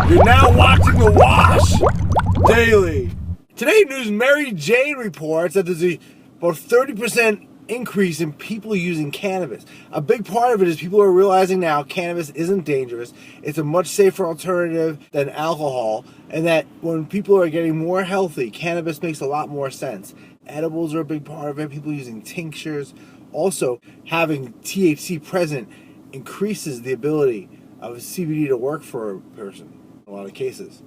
You're now watching The Wash Daily. Today news, Mary Jane reports that there's about 30% increase in people using cannabis. A big part of it is people are realizing now cannabis isn't dangerous. It's a much safer alternative than alcohol, and that when people are getting more healthy, cannabis makes a lot more sense. Edibles are a big part of it, people using tinctures. Also, having THC present increases the ability of CBD to work for a person in a lot of cases.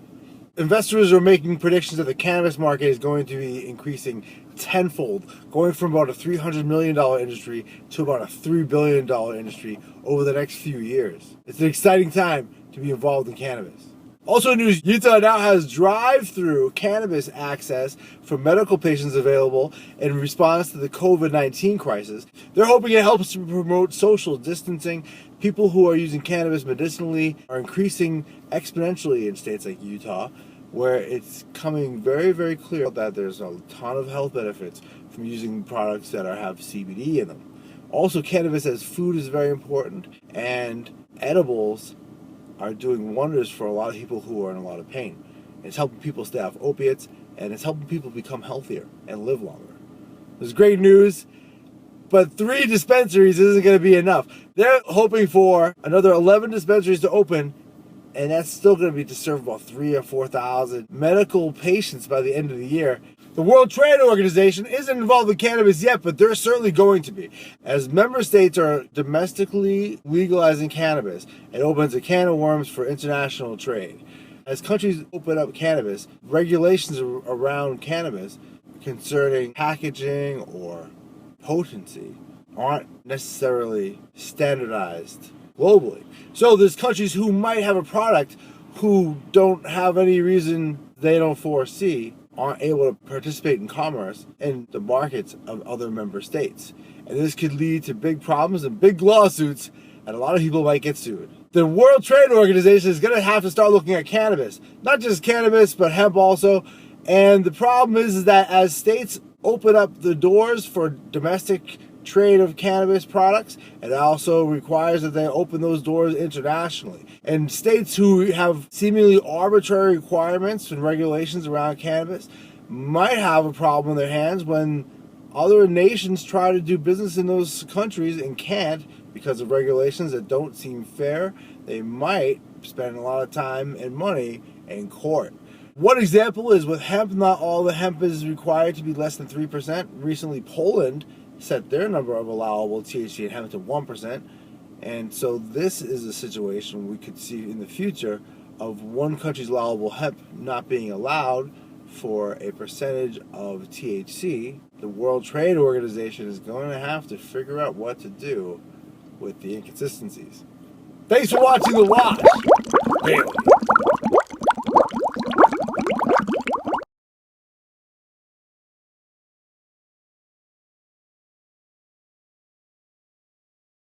Investors are making predictions that the cannabis market is going to be increasing tenfold, going from about a $300 million industry to about a $3 billion industry over the next few years. It's an exciting time to be involved in cannabis. Also news, Utah now has drive-through cannabis access for medical patients available in response to the COVID-19 crisis. They're hoping it helps to promote social distancing. People who are using cannabis medicinally are increasing exponentially in states like Utah, where it's coming very, very clear that there's a ton of health benefits from using products that have CBD in them. Also, cannabis as food is very important, and edibles are doing wonders for a lot of people who are in a lot of pain. It's helping people stay off opiates, and it's helping people become healthier and live longer. There's great news, but 3 dispensaries isn't going to be enough. They're hoping for another 11 dispensaries to open, and that's still going to be to serve about 3,000 or 4,000 medical patients by the end of the year. The World Trade Organization isn't involved in cannabis yet, but they're certainly going to be. As member states are domestically legalizing cannabis, it opens a can of worms for international trade. As countries open up cannabis, regulations around cannabis concerning packaging or potency aren't necessarily standardized globally. So there's countries who might have a product who don't have any reason they don't foresee aren't able to participate in commerce in the markets of other member states. And this could lead to big problems and big lawsuits, and a lot of people might get sued. The World Trade Organization is going to have to start looking at cannabis. Not just cannabis, but hemp also. And the problem is that as states open up the doors for domestic trade of cannabis products, it also requires that they open those doors internationally. And states who have seemingly arbitrary requirements and regulations around cannabis might have a problem in their hands when other nations try to do business in those countries and can't because of regulations that don't seem fair. They might spend a lot of time and money in court. One example is with hemp. Not all the hemp is required to be less than 3%. Recently, Poland set their number of allowable THC and hemp to 1%. And so this is a situation we could see in the future of one country's allowable hemp not being allowed for a percentage of THC. The World Trade Organization is going to have to figure out what to do with the inconsistencies. Thanks for watching The Wash Daily.